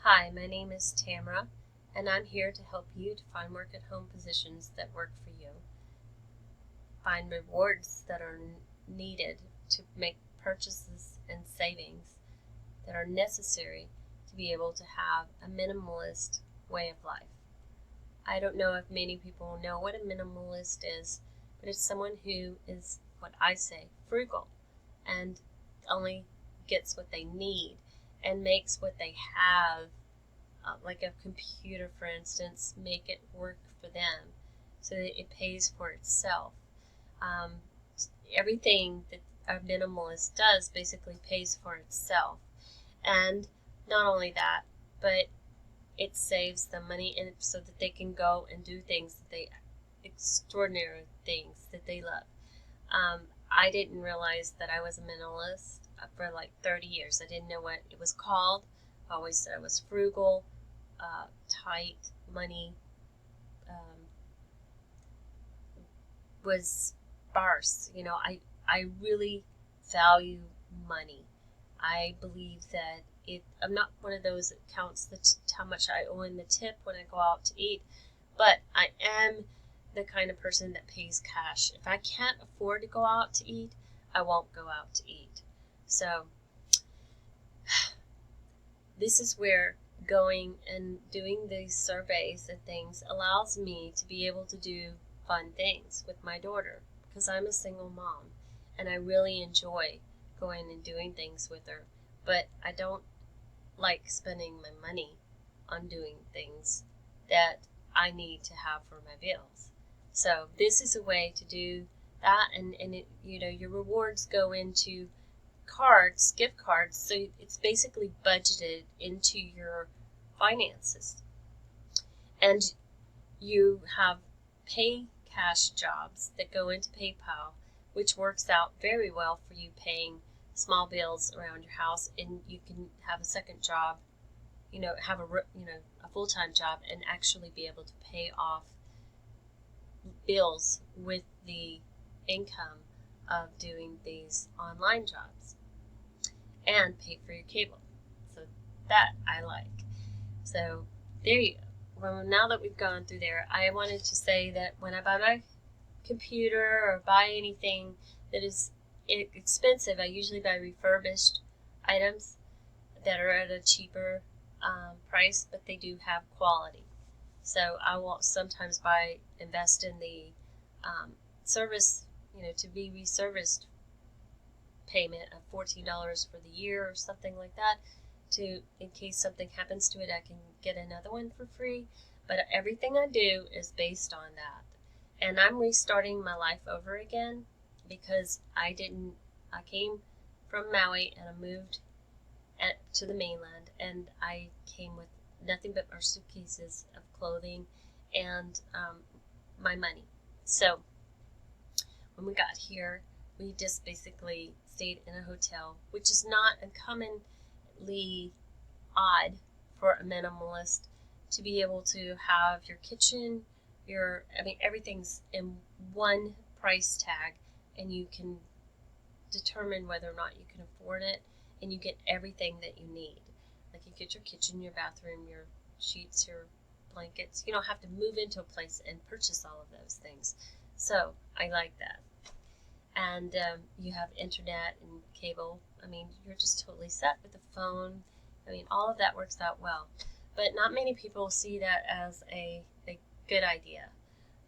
Hi, my name is Tamara, and I'm here to help you to find work-at-home positions that work for you. Find rewards that are needed to make purchases and savings that are necessary to be able to have a minimalist way of life. I don't know if many people know what a minimalist is, but it's someone who is, what I say, frugal and only gets what they need and makes what they have, like a computer for instance, make it work for them so that it pays for itself. Um, Everything that a minimalist does basically pays for itself. And not only that, but it saves them money and so that they can go and do things that extraordinary things that they love. I didn't realize that I was a minimalist for like 30 years. I didn't know what it was called. I always said I was frugal, tight, money was sparse. I really value money. I believe that I'm not one of those that counts how much I owe in the tip when I go out to eat, but I am the kind of person that pays cash. If I can't afford to go out to eat, I won't go out to eat. So this is where going and doing these surveys and things allows me to be able to do fun things with my daughter, because I'm a single mom and I really enjoy going and doing things with her, but I don't like spending my money on doing things that I need to have for my bills. So this is a way to do that, and your rewards go into cards, gift cards, so it's basically budgeted into your finances. And you have pay cash jobs that go into PayPal, which works out very well for you paying small bills around your house, and you can have a second job, have a full-time job and actually be able to pay off bills with the income of doing these online jobs and pay for your cable. So that I like. So there you go. Well, now that we've gone through there, I wanted to say that when I buy my computer or buy anything that is expensive, I usually buy refurbished items that are at a cheaper price, but they do have quality. So I will sometimes invest in the service, to be reserviced payment of $14 for the year or something like that, to in case something happens to it, I can get another one for free. But everything I do is based on that. And I'm restarting my life over again because I came from Maui and I moved to the mainland, and I came with nothing but our suitcases of clothing and my money. So when we got here, we just basically stayed in a hotel, which is not uncommonly odd for a minimalist to be able to have your kitchen, everything's in one price tag, and you can determine whether or not you can afford it, and you get everything that you need. Like you get your kitchen, your bathroom, your sheets, your blankets. You don't have to move into a place and purchase all of those things. So I like that. And you have internet and cable. You're just totally set with the phone. All of that works out well. But not many people see that as a good idea.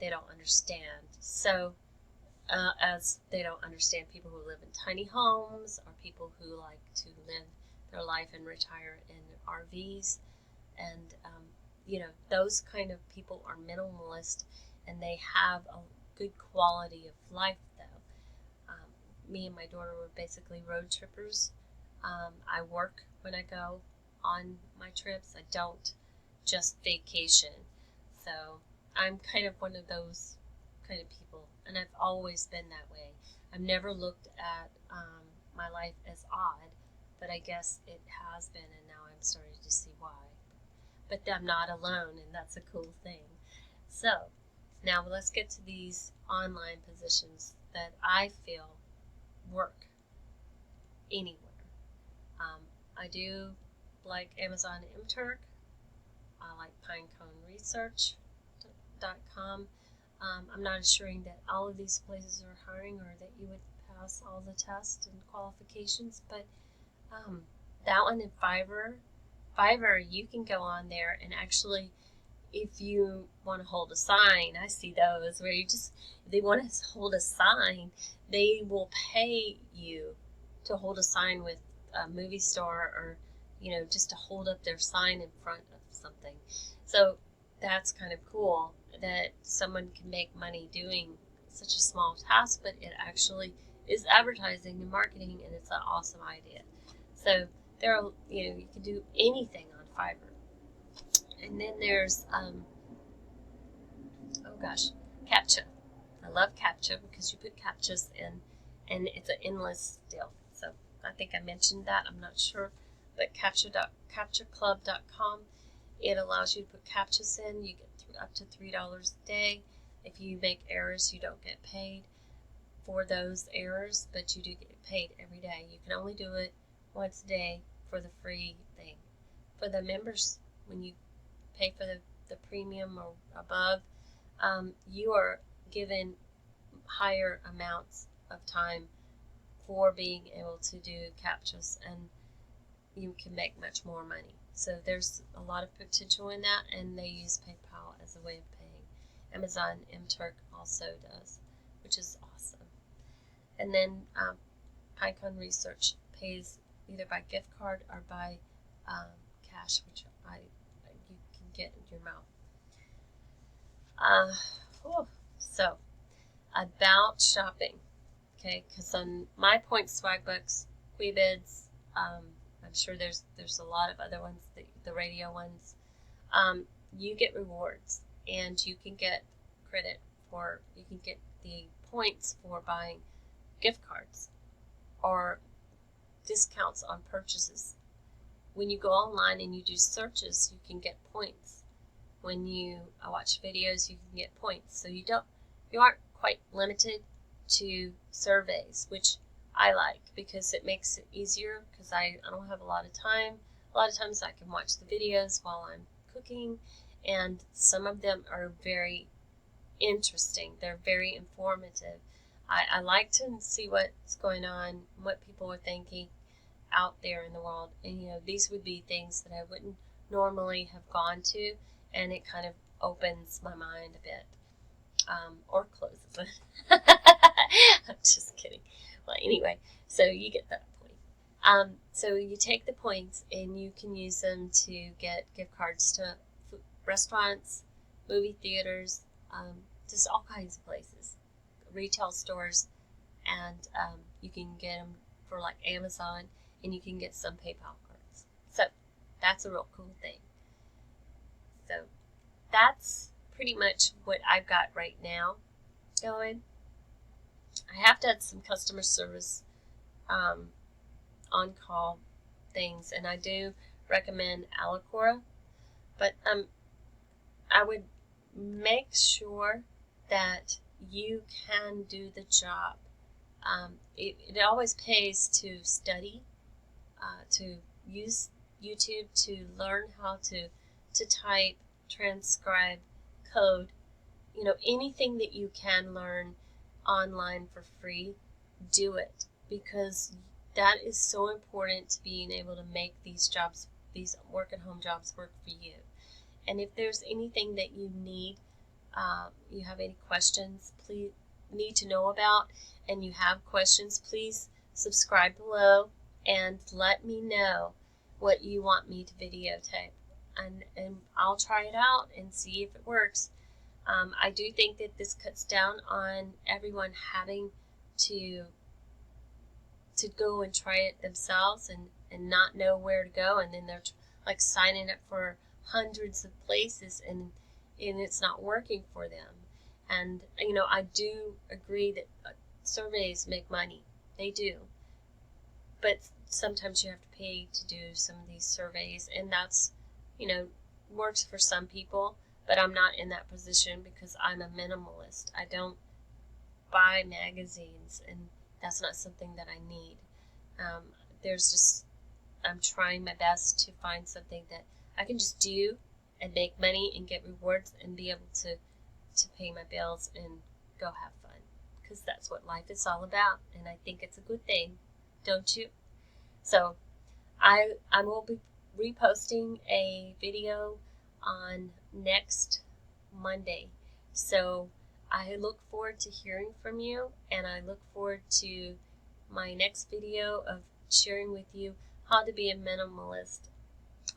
They don't understand. So, as they don't understand people who live in tiny homes or people who like to live their life and retire in RVs. And, those kind of people are minimalist, and they have a good quality of life, though. Me and my daughter were basically road trippers. I work when I go on my trips. I don't just vacation. So I'm kind of one of those kind of people, and I've always been that way. I've never looked at my life as odd, but I guess it has been, and now I'm starting to see why. But I'm not alone, and that's a cool thing. So now let's get to these online positions that I feel work anywhere. I do like Amazon MTurk. I like PineConeResearch.com. I'm not assuring that all of these places are hiring or that you would pass all the tests and qualifications, but that one in Fiverr, you can go on there and actually, if you want to hold a sign, I see those where if they want to hold a sign, they will pay you to hold a sign with a movie star, or just to hold up their sign in front of something. So that's kind of cool that someone can make money doing such a small task, but it actually is advertising and marketing, and it's an awesome idea. So there are, you can do anything on Fiverr. And then there's, Captcha. I love Captcha because you put Captchas in, and it's an endless deal. So I think I mentioned that. I'm not sure. But CaptchaClub.com, it allows you to put Captchas in. You get up to $3 a day. If you make errors, you don't get paid for those errors, but you do get paid every day. You can only do it once a day for the free thing. For the members, when you pay for the premium or above, you are given higher amounts of time for being able to do Captchas, and you can make much more money. So there's a lot of potential in that, and they use PayPal as a way of paying. Amazon MTurk also does, which is awesome. And then PineCone Research pays either by gift card or by cash, which you can get in your mouth. So about shopping, okay? Because on my Point swag books, Quibids, I'm sure there's a lot of other ones, the radio ones. You get rewards, and you can get you can get the points for buying gift cards or discounts on purchases. When you go online and you do searches, you can get points. When you watch videos, you can get points. So you aren't quite limited to surveys, which I like because it makes it easier, because I don't have a lot of time. A lot of times I can watch the videos while I'm cooking, and some of them are very interesting. They're very informative. I like to see what's going on, what people are thinking out there in the world. And these would be things that I wouldn't normally have gone to, and it kind of opens my mind a bit, or closes it. I'm just kidding. Well, anyway, so you get that point. So you take the points and you can use them to get gift cards to restaurants, movie theaters, just all kinds of places, retail stores, and you can get them for like Amazon, and you can get some PayPal cards. So that's a real cool thing. So that's pretty much what I've got right now going. I have to add some customer service on-call things, and I do recommend Alacora, but I would make sure that you can do the job. It always pays to study, to use YouTube to learn how to type, transcribe, code, anything that you can learn online for free, do it, because that is so important to being able to make these work at home jobs work for you. And if there's anything that you need, you have any questions, please need to know about, and you have questions, please subscribe below and let me know what you want me to videotape, and I'll try it out and see if it works. I do think that this cuts down on everyone having to go and try it themselves and not know where to go, and then they're like signing up for hundreds of places and it's not working for them. And I do agree that surveys make money. They do. But sometimes you have to pay to do some of these surveys, and that's, works for some people, but I'm not in that position because I'm a minimalist. I don't buy magazines, and that's not something that I need. I'm trying my best to find something that I can just do and make money and get rewards and be able to pay my bills and go have fun, because that's what life is all about, and I think it's a good thing, don't you? So I will be reposting a video on next Monday. So I look forward to hearing from you, and I look forward to my next video of sharing with you how to be a minimalist.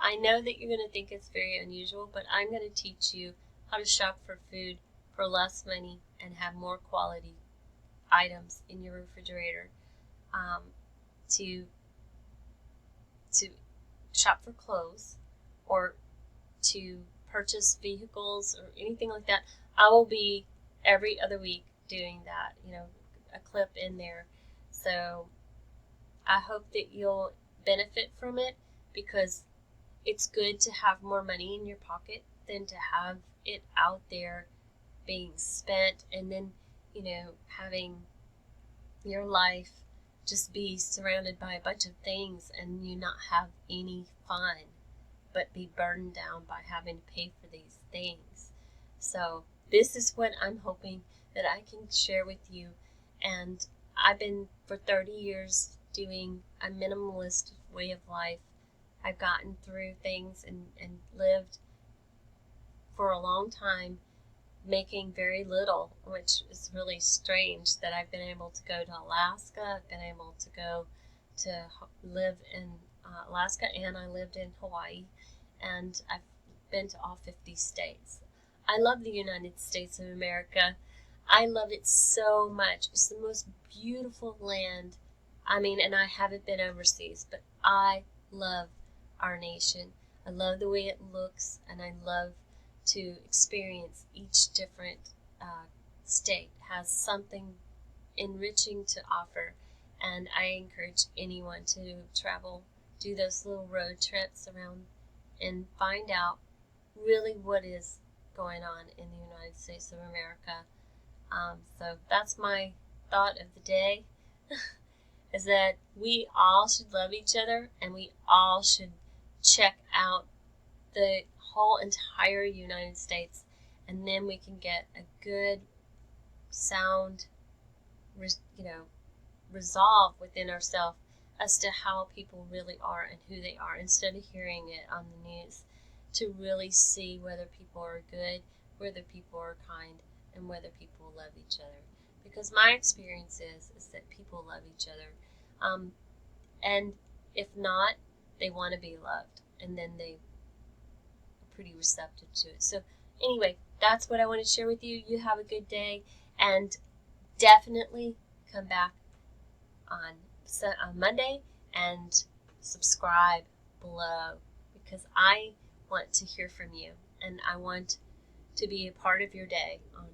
I know that you're going to think it's very unusual, but I'm going to teach you how to shop for food for less money and have more quality items in your refrigerator, to shop for clothes, or to purchase vehicles or anything like that. I will be every other week doing that, a clip in there. So I hope that you'll benefit from it, because it's good to have more money in your pocket than to have it out there being spent, and then, having your life just be surrounded by a bunch of things and you not have any fun, but be burdened down by having to pay for these things. So this is what I'm hoping that I can share with you. And I've been for 30 years doing a minimalist way of life. I've gotten through things and lived for a long time making very little, which is really strange that I've been able to go to Alaska. I've been able to go to live in Alaska, and I lived in Hawaii, and I've been to all 50 states. I love the United States of America. I love it so much. It's the most beautiful land. I mean, and I haven't been overseas, but I love our nation. I love the way it looks, and I love to experience each different state has something enriching to offer. And I encourage anyone to travel, do those little road trips around, and find out really what is going on in the United States of America. So that's my thought of the day, is that we all should love each other, and we all should check out the whole entire United States, and then we can get a good, sound, resolve within ourselves as to how people really are and who they are, instead of hearing it on the news, to really see whether people are good, whether people are kind, and whether people love each other. Because my experience is that people love each other, and if not, they want to be loved, and then they are pretty receptive to it. So anyway, that's what I want to share with you. You have a good day, and definitely come back on Monday and subscribe below, because I want to hear from you, and I want to be a part of your day on